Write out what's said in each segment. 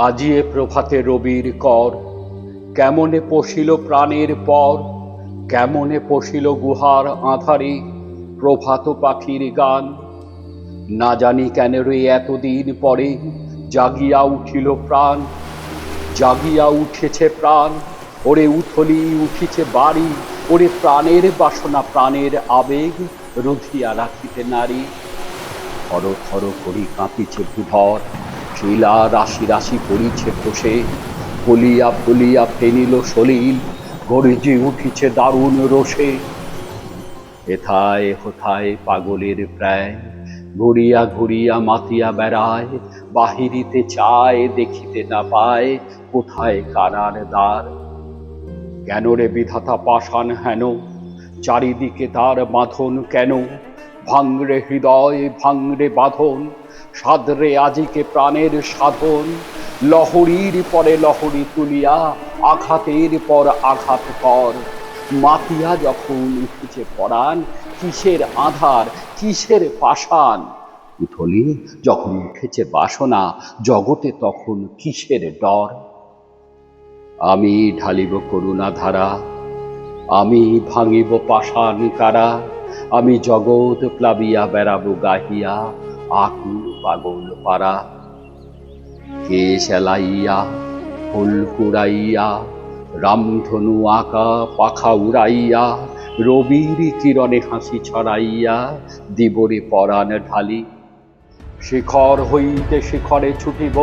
আজি এ প্রভাতে রবির কর, কেমনে পশিল প্রাণের পর, কেমনে পশিল গুহার আঁধারে প্রভাত পাখির গান। না জানি কেন রে এতদিন পরে জাগিয়া উঠিল প্রাণ, জাগিয়া উঠেছে প্রাণ। ওরে উথলি উঠিছে বাড়ি, ওরে প্রাণের বাসনা প্রাণের আবেগ রুধিয়া রাখিতে নারী। থর থর করি কাঁপিছে ভূধর, শিলা রাশি রাশি পড়িছে খসে, ফলিয়া ফলিয়া ফেনিল সলিল, গর্জে উঠিছে দারুণ রোষে। হেথায় হোথায় পাগলের প্রায়, ঘুরিয়া ঘুরিয়া মাতিয়া বেড়ায়, বাহিরিতে চায় দেখিতে না পায় কোথায় কারার দ্বার। কেন রে বিধাতা পাষাণ হেন, চারিদিকে তার বাঁধন কেন? ভাঙরে হৃদয় ভাঙরে বাঁধন, সাদরে আজিকে প্রাণের সাধন। লহরীর পরে লহরী তুলিয়া আঘাতের পর আঘাত কর। মাতিয়া যখন উঠেছে পরাণ, কিসের আধার কিসের পাষাণ। উথলি যখন উঠেছে বাসনা, জগতে তখন কিসের ডর। আমি ঢালিব করুণা ধারা, আমি ভাঙিব পাষাণ কারা, আমি জগৎ প্লাবিয়া বেড়াবো গাহিয়া আকুল পাগল পারা। কে সেলাইয়া ফুল কুড়াইয়া, রামধনু আঁকা পাখা উড়াইয়া, রবির কিরণে হাসি ছড়াইয়া দিবরে পরাণ ঢালি। শিখর হইতে শিখরে ছুটিব,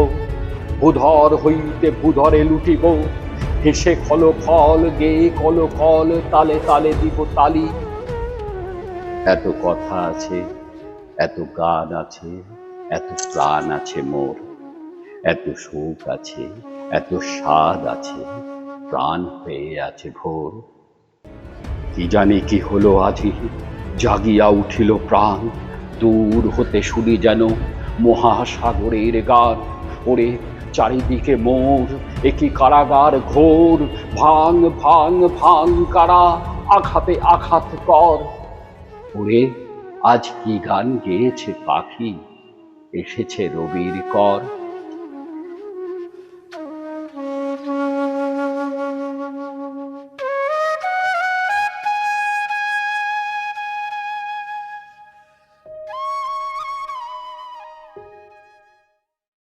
ভূধর হইতে ভূধরে লুটিব, হেসে খল ফল গে কল কল, তালে তালে দিব তালি। এত কথা আছে, এত গান আছে, এত প্রাণ আছে মোর, এত সুখ আছে, এত স্বাদ আছে, প্রাণ হয়ে আছে ভোর। কি জানি কি হলো আজি, জাগিয়া উঠিল প্রাণ, দূর হতে শুনি যেন মহাসাগরের গান। ওরে চারিদিকে মোর একই কারাগার ঘোর, ভাঙ ভাঙ ভাঙ কারা, আঘাতে আঘাত কর। ওরে আজ কি গান গেয়েছে পাখি, এসেছে রবির কর।